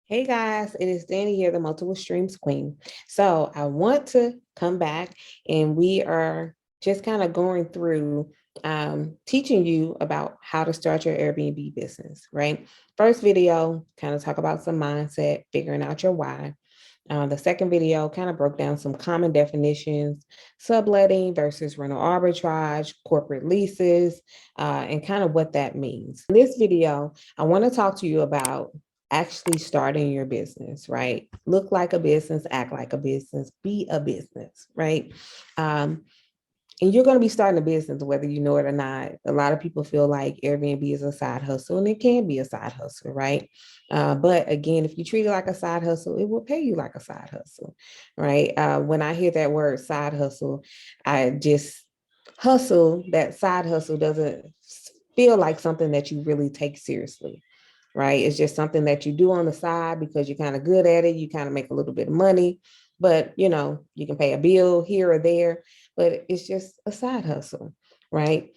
Hey guys, it is Danny here, the Multiple Streams Queen. So I want to come back and we are just kind of going through teaching you about how to start your Airbnb business, right? First video, kind of talk about some mindset, figuring out your why. The second video kind of broke down some common definitions, subletting versus rental arbitrage, corporate leases, and kind of what that means. In this video, I want to talk to you about actually starting your business, right? Look like a business, act like a business, be a business, right? Um, and you're going to be starting a business whether you know it or not. A lot of people feel like Airbnb is a side hustle, and it can be a side hustle, right? But again, if you treat it like a side hustle, it will pay you like a side hustle, right? When I hear that word side hustle, I just that side hustle doesn't feel like something that you really take seriously, right? It's just something that you do on the side because you're kind of good at it. You kind of make a little bit of money, but you can pay a bill here or there, but it's just a side hustle, right?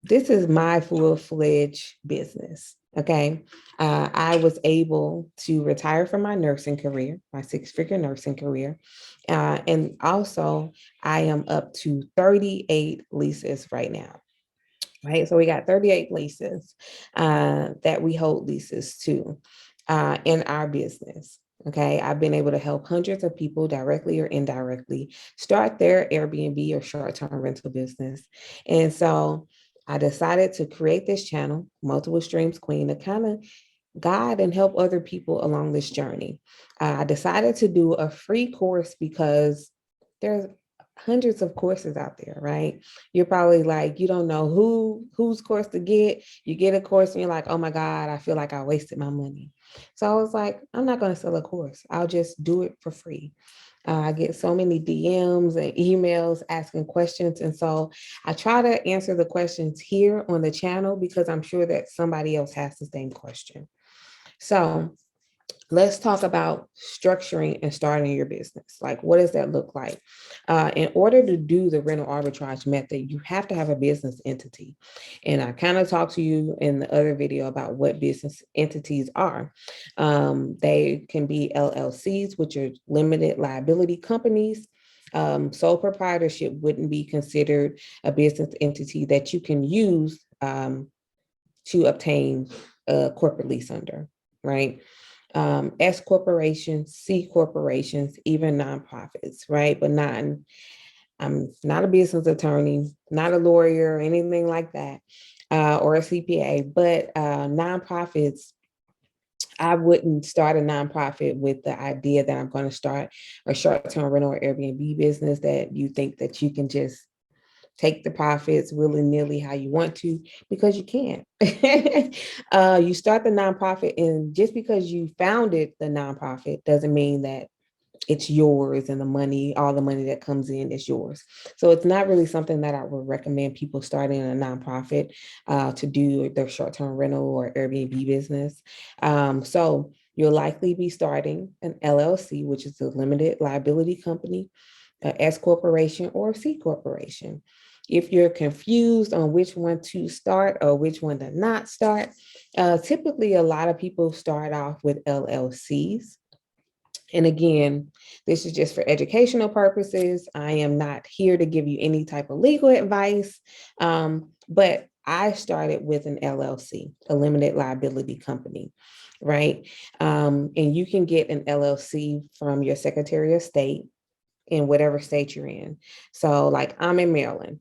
This is my full-fledged business. Okay. I was able to retire from my nursing career, my six-figure nursing career. And also, I am up to 38 leases right now. Right. So we got 38 leases that we hold leases to in our business. Okay. I've been able to help hundreds of people directly or indirectly start their Airbnb or short term rental business. And so I decided to create this channel, Multiple Streams Queen, to kind of guide and help other people along this journey. I decided to do a free course because there's hundreds of courses out there, right? You're probably like, you don't know whose course to get. You get a course and you're like, oh my God, I feel like I wasted my money. So I was like, I'm not going to sell a course. I'll just do it for free. I get so many DMs and emails asking questions. And so I try to answer the questions here on the channel because I'm sure that somebody else has the same question. So let's talk about structuring and starting your business. Like, what does that look like? In order to do the rental arbitrage method, you have to have a business entity. And I kind of talked to you in the other video about what business entities are. They can be LLCs, which are limited liability companies. Sole proprietorship wouldn't be considered a business entity that you can use to obtain a corporate lease under, right? S corporations, C corporations, even nonprofits, right? But I'm not a business attorney, not a lawyer or anything like that, or a CPA, but nonprofits. I wouldn't start a nonprofit with the idea that I'm going to start a short-term rental or Airbnb business that you think that you can just take the profits willy-nilly how you want to, because you can't. You start the nonprofit, and just because you founded the nonprofit doesn't mean that it's yours and all the money that comes in is yours. So it's not really something that I would recommend people starting a nonprofit to do their short-term rental or Airbnb business. So you'll likely be starting an LLC, which is a limited liability company, a S corporation, or a C corporation. If you're confused on which one to start or which one to not start, typically a lot of people start off with LLCs. And again, this is just for educational purposes. I am not here to give you any type of legal advice, but I started with an LLC, a limited liability company, right? And you can get an LLC from your Secretary of State in whatever state you're in. So like I'm in Maryland.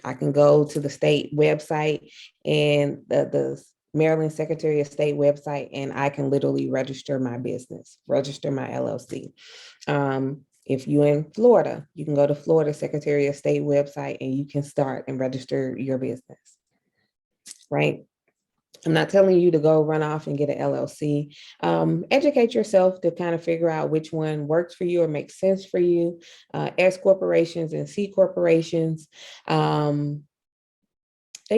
I can go to the state website and the Maryland Secretary of State website, and I can literally register my business, register my LLC. If you're in Florida, you can go to Florida Secretary of State website and you can start and register your business, right? I'm not telling you to go run off and get an LLC. Educate yourself to kind of figure out which one works for you or makes sense for you. S corporations and C corporations, they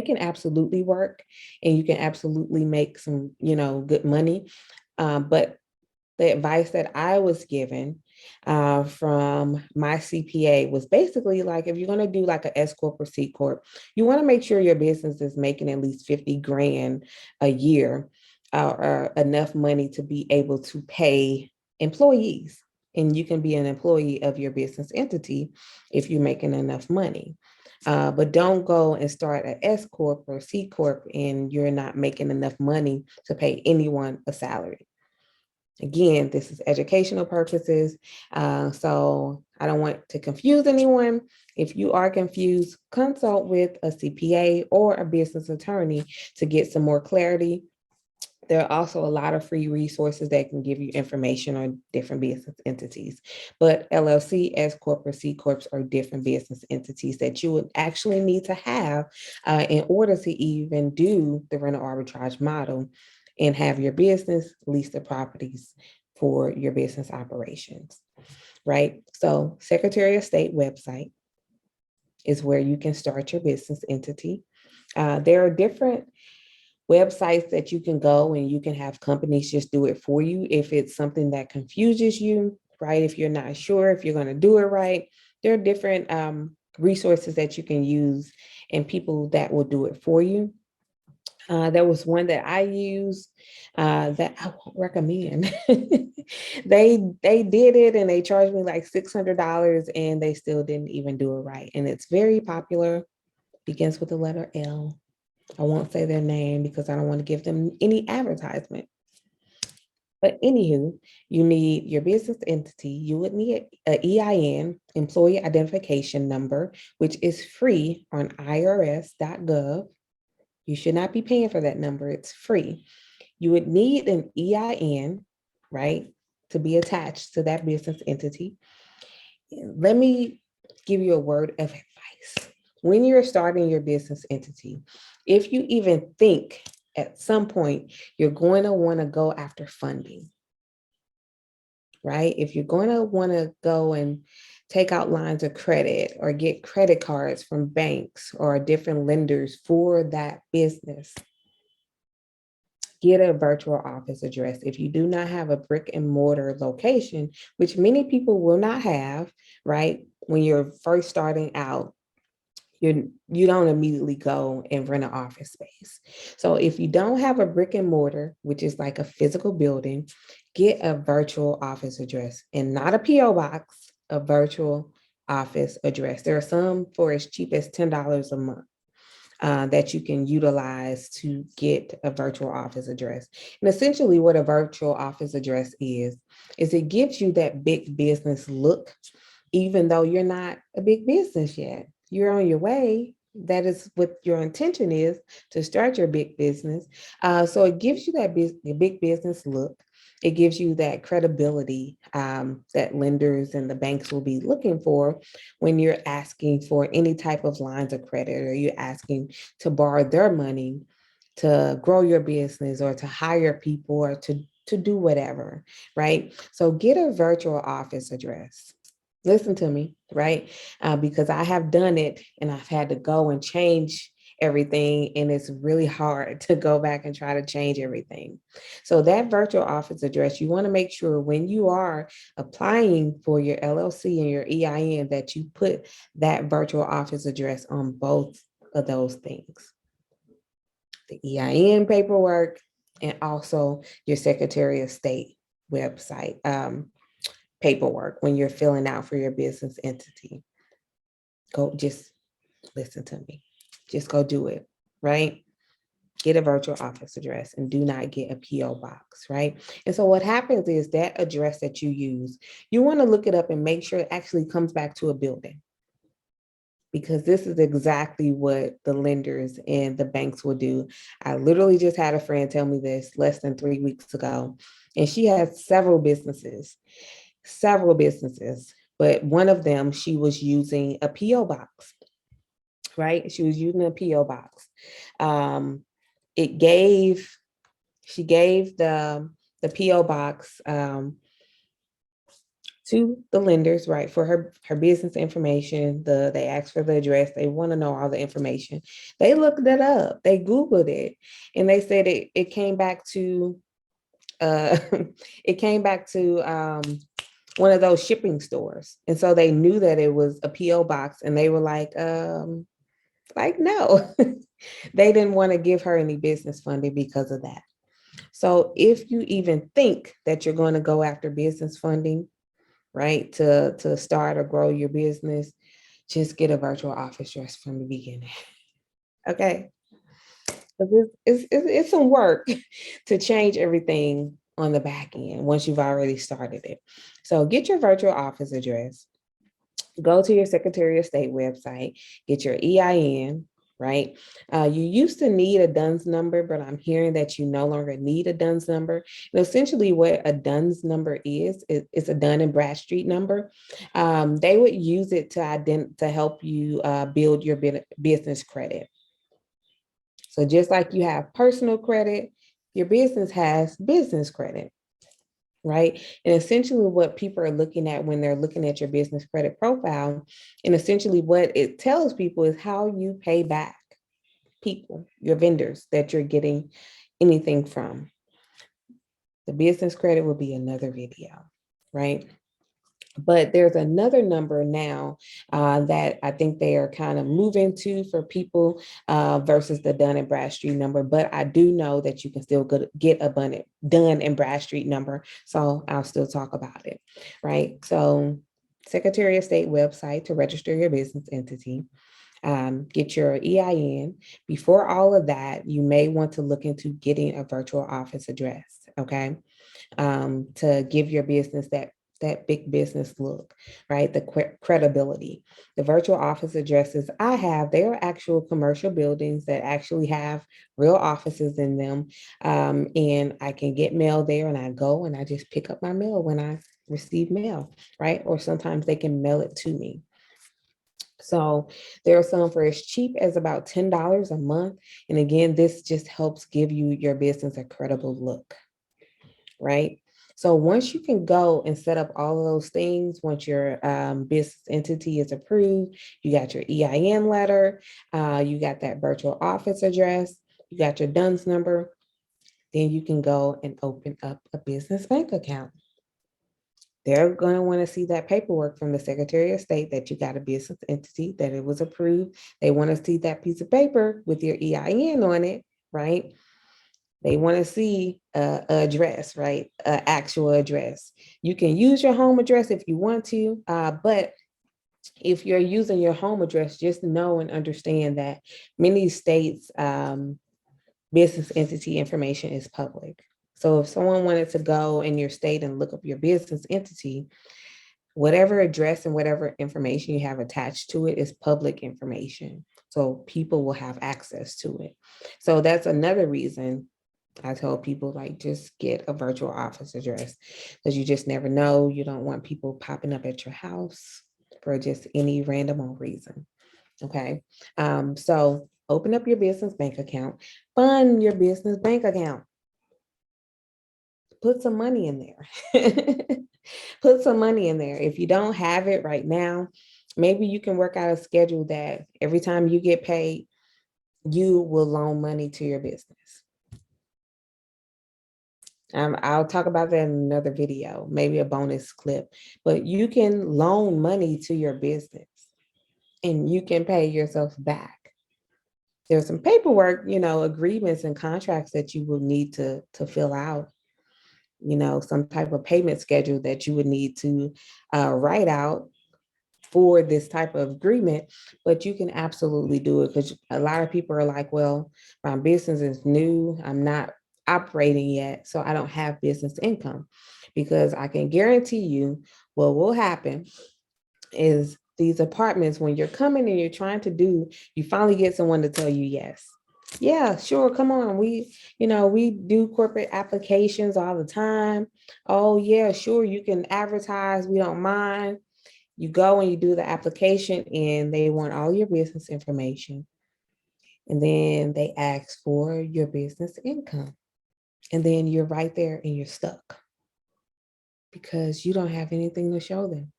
can absolutely work, and you can absolutely make some, good money. But the advice that I was given from my CPA was basically like, if you're going to do like a S Corp or C Corp, you want to make sure your business is making at least 50 grand a year or enough money to be able to pay employees. And you can be an employee of your business entity if you're making enough money. But don't go and start an S Corp or C Corp and you're not making enough money to pay anyone a salary. Again, this is educational purposes. So I don't want to confuse anyone. If you are confused, consult with a CPA or a business attorney to get some more clarity. There are also a lot of free resources that can give you information on different business entities. But LLC, S Corp, or C Corps are different business entities that you would actually need to have in order to even do the rental arbitrage model and have your business lease the properties for your business operations, right? So Secretary of State website is where you can start your business entity. There are different websites that you can go and you can have companies just do it for you if it's something that confuses you, right? If you're not sure if you're going to do it right, there are different resources that you can use and people that will do it for you. There was one that I used that I won't recommend. They did it and they charged me like $600 and they still didn't even do it right. And it's very popular, begins with the letter L. I won't say their name because I don't want to give them any advertisement. But anywho, you need your business entity. You would need an EIN, employee identification number, which is free on irs.gov. You should not be paying for that number. It's free. You would need an EIN, right, to be attached to that business entity. Let me give you a word of advice. When you're starting your business entity, if you even think at some point you're going to want to go after funding, right? If you're going to want to go and take out lines of credit or get credit cards from banks or different lenders for that business, get a virtual office address. If you do not have a brick and mortar location, which many people will not have, right? When you're first starting out, you don't immediately go and rent an office space. So if you don't have a brick and mortar, which is like a physical building, get a virtual office address and not a PO box, a virtual office address. There are some for as cheap as $10 a month. That you can utilize to get a virtual office address. And essentially what a virtual office address is it gives you that big business look, even though you're not a big business yet. You're on your way. That is what your intention is, to start your big business. So it gives you that big business look. It gives you that credibility that lenders and the banks will be looking for when you're asking for any type of lines of credit or you're asking to borrow their money to grow your business or to hire people or to do whatever, right? So get a virtual office address. Listen to me, right? Because I have done it and I've had to go and change everything. And it's really hard to go back and try to change everything. So that virtual office address, you want to make sure when you are applying for your LLC and your EIN that you put that virtual office address on both of those things. The EIN paperwork and also your Secretary of State website paperwork when you're filling out for your business entity. Go, just listen to me. Just go do it, right? Get a virtual office address and do not get a PO box, right? And so what happens is that address that you use, you want to look it up and make sure it actually comes back to a building. Because this is exactly what the lenders and the banks will do. I literally just had a friend tell me this less than 3 weeks ago, and she has several businesses, but one of them, she was using a PO box, right? She was using a PO box. It gave, she gave the PO box to the lenders, right, for her business information. They asked for the address. They want to know all the information. They looked it up. They Googled it, and they said it came back to it came back to one of those shipping stores. And so they knew that it was a PO box, and they were like no. They didn't want to give her any business funding because of that. So if you even think that you're going to go after business funding, right, to start or grow your business, just get a virtual office just from the beginning. Okay. It's some work to change everything on the back end once you've already started it. So get your virtual office address, go to your Secretary of State website, get your EIN, right? You used to need a DUNS number, but I'm hearing that you no longer need a DUNS number. And essentially what a DUNS number is, it's a Dun and Bradstreet number. They would use it to help you build your business credit. So just like you have personal credit, your business has business credit, right? And essentially what people are looking at when they're looking at your business credit profile, and essentially what it tells people is how you pay back people, your vendors that you're getting anything from. The business credit will be another video, right? But there's another number now that I think they are kind of moving to for people versus the Dun and Bradstreet number. But I do know that you can still get a Dun and Bradstreet number. So I'll still talk about it, right? So Secretary of State website to register your business entity. Get your EIN. Before all of that, you may want to look into getting a virtual office address, okay? To give your business that big business look, right? The credibility. The virtual office addresses I have, they are actual commercial buildings that actually have real offices in them. And I can get mail there and I go and I just pick up my mail when I receive mail, right? Or sometimes they can mail it to me. So there are some for as cheap as about $10 a month. And again, this just helps give you your business a credible look, right? So once you can go and set up all of those things, once your business entity is approved, you got your EIN letter, you got that virtual office address, you got your DUNS number, then you can go and open up a business bank account. They're going to want to see that paperwork from the Secretary of State that you got a business entity, that it was approved. They want to see that piece of paper with your EIN on it, right? They want to see a address, right? An actual address. You can use your home address if you want to, but if you're using your home address, just know and understand that many states' business entity information is public. So if someone wanted to go in your state and look up your business entity, whatever address and whatever information you have attached to it is public information. So people will have access to it. So that's another reason I tell people, like, just get a virtual office address because you just never know. You don't want people popping up at your house for just any random old reason. Okay. So open up your business bank account, fund your business bank account, put some money in there. Put some money in there. If you don't have it right now, maybe you can work out a schedule that every time you get paid, you will loan money to your business. I'll talk about that in another video, maybe a bonus clip, but you can loan money to your business and you can pay yourself back. There's some paperwork, agreements and contracts that you will need to fill out, some type of payment schedule that you would need to write out for this type of agreement, but you can absolutely do it because a lot of people are like, well, my business is new. I'm not operating yet, so I don't have business income. Because I can guarantee you what will happen is these apartments, when you're coming and you're trying to do, you finally get someone to tell you yes. Yeah, sure. Come on. We do corporate applications all the time. Oh, yeah, sure. You can advertise. We don't mind. You go and you do the application and they want all your business information. And then they ask for your business income. And then you're right there and you're stuck because you don't have anything to show them.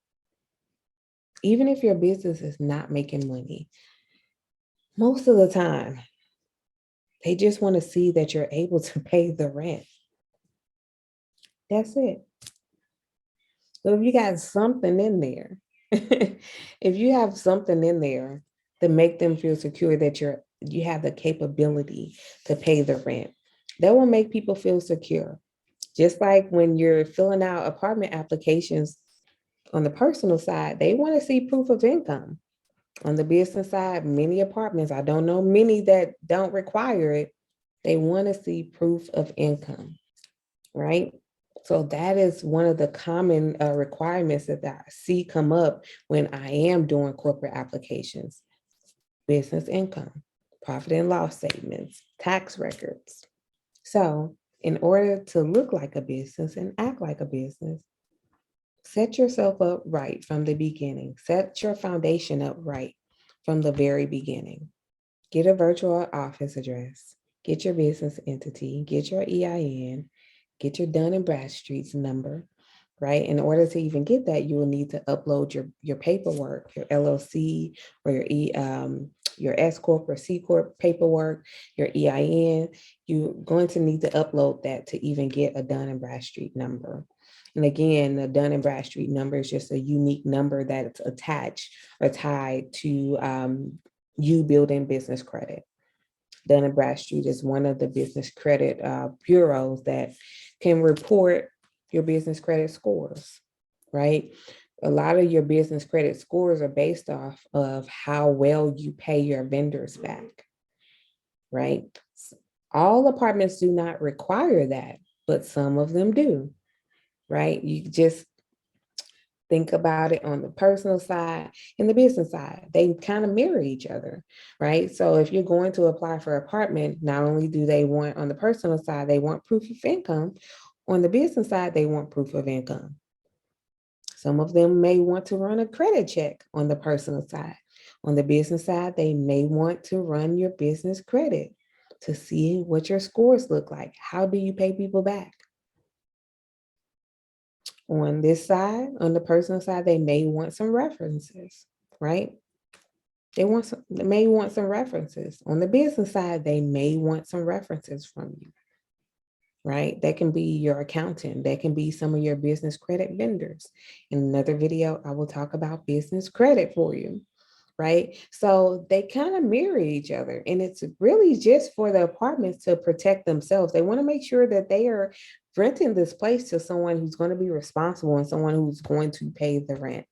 Even if your business is not making money, most of the time, they just want to see that you're able to pay the rent. That's it. But if you got something in there, if you have something in there to make them feel secure that you have the capability to pay the rent, That will make people feel secure. Just like when you're filling out apartment applications on the personal side, they want to see proof of income. On the business side, many apartments, I don't know many that don't require it, they want to see proof of income, right? So that is one of the common requirements that I see come up when I am doing corporate applications: business income, profit and loss statements, tax records. So in order to look like a business and act like a business, set yourself up right from the beginning. Set your foundation up right from the very beginning. Get a virtual office address, get your business entity, get your EIN, get your Dun and Bradstreet's number, right? In order to even get that, you will need to upload your paperwork, your LLC or your S Corp or C Corp paperwork, your EIN. You're going to need to upload that to even get a Dun and Bradstreet number. And again, the Dun and Bradstreet number is just a unique number that's attached or tied to you building business credit. Dun and Bradstreet is one of the business credit bureaus that can report your business credit scores, right? A lot of your business credit scores are based off of how well you pay your vendors back, right? All apartments do not require that, but some of them do, right? You just think about it on the personal side and the business side. They kind of mirror each other, right? So if you're going to apply for an apartment, not only do they want on the personal side, they want proof of income. On the business side, they want proof of income. Some of them may want to run a credit check on the personal side. On the business side, they may want to run your business credit to see what your scores look like. How do you pay people back? On this side, on the personal side, they may want some references, right? They may want some references. On the business side, they may want some references from you, right? That can be your accountant. That can be some of your business credit vendors. In another video, I will talk about business credit for you, right? So they kind of mirror each other, and it's really just for the apartments to protect themselves. They want to make sure that they are renting this place to someone who's going to be responsible and someone who's going to pay the rent,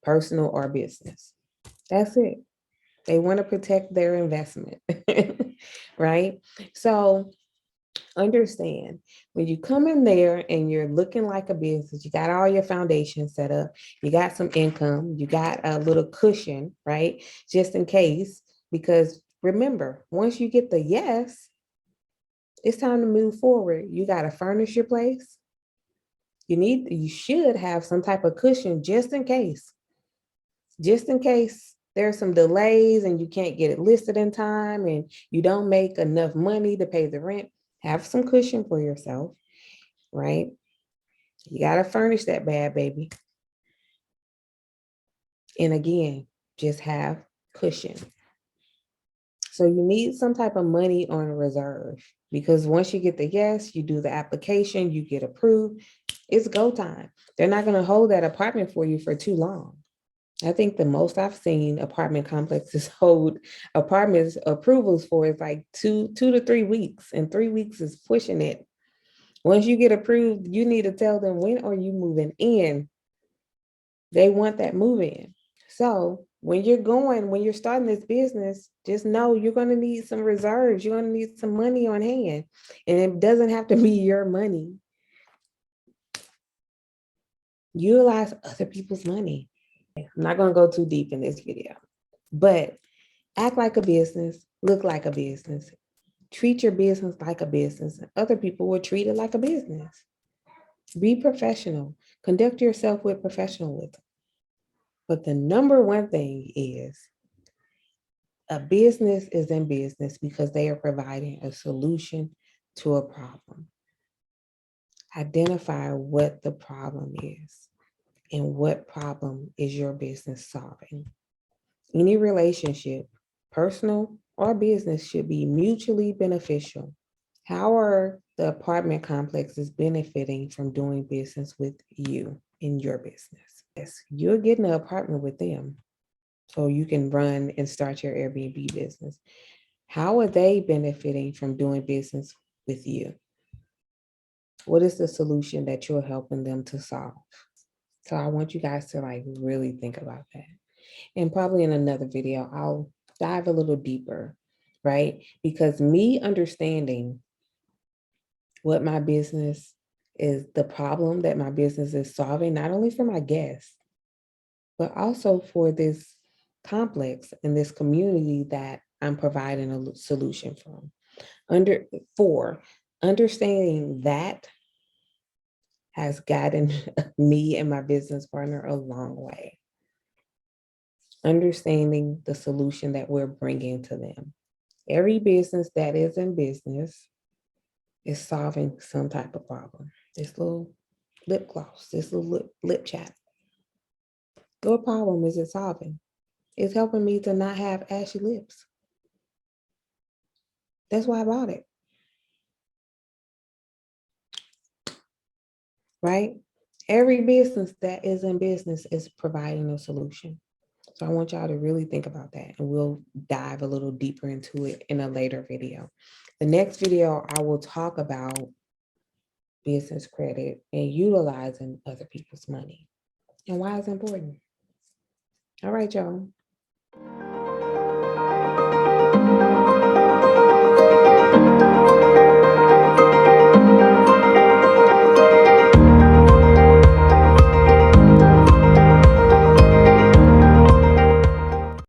personal or business. That's it. They want to protect their investment, right? So understand when you come in there and you're looking like a business, you got all your foundation set up, you got some income, you got a little cushion, right? Just in case, because remember, once you get the yes, it's time to move forward. You got to furnish your place. You should have some type of cushion just in case there's some delays and you can't get it listed in time and you don't make enough money to pay the rent. Have some cushion for yourself, right? You got to furnish that bad baby. And again, just have cushion. So you need some type of money on reserve, because once you get the yes, you do the application, you get approved, it's go time. They're not going to hold that apartment for you for too long. I think the most I've seen apartment complexes hold apartments approvals for is like two to 3 weeks, and 3 weeks is pushing it. Once you get approved, you need to tell them, when are you moving in? They want that move in. So when you're starting this business, just know you're going to need some reserves. You're going to need some money on hand. And it doesn't have to be your money. Utilize other people's money. I'm not going to go too deep in this video, but act like a business, look like a business, treat your business like a business, and other people will treat it like a business. Be professional, conduct yourself with professionalism. But the number one thing is a business is in business because they are providing a solution to a problem. Identify what the problem is and what problem is your business solving. Any relationship, personal or business, should be mutually beneficial. How are the apartment complexes benefiting from doing business with you in your business? Yes, you're getting an apartment with them so you can run and start your Airbnb business. How are they benefiting from doing business with you? What is the solution that you're helping them to solve? So I want you guys to like really think about that. And probably in another video, I'll dive a little deeper, right? Because me understanding what my business is, the problem that my business is solving, not only for my guests, but also for this complex and this community that I'm providing a solution from. Understanding that has gotten me and my business partner a long way. Understanding the solution that we're bringing to them. Every business that is in business is solving some type of problem. This little lip gloss, this little lip chat. What problem is it solving? It's helping me to not have ashy lips. That's why I bought it. Right? Every business that is in business is providing a solution. So I want y'all to really think about that, and we'll dive a little deeper into it in a later video. The next video, I will talk about business credit and utilizing other people's money and why it's important. All right, y'all.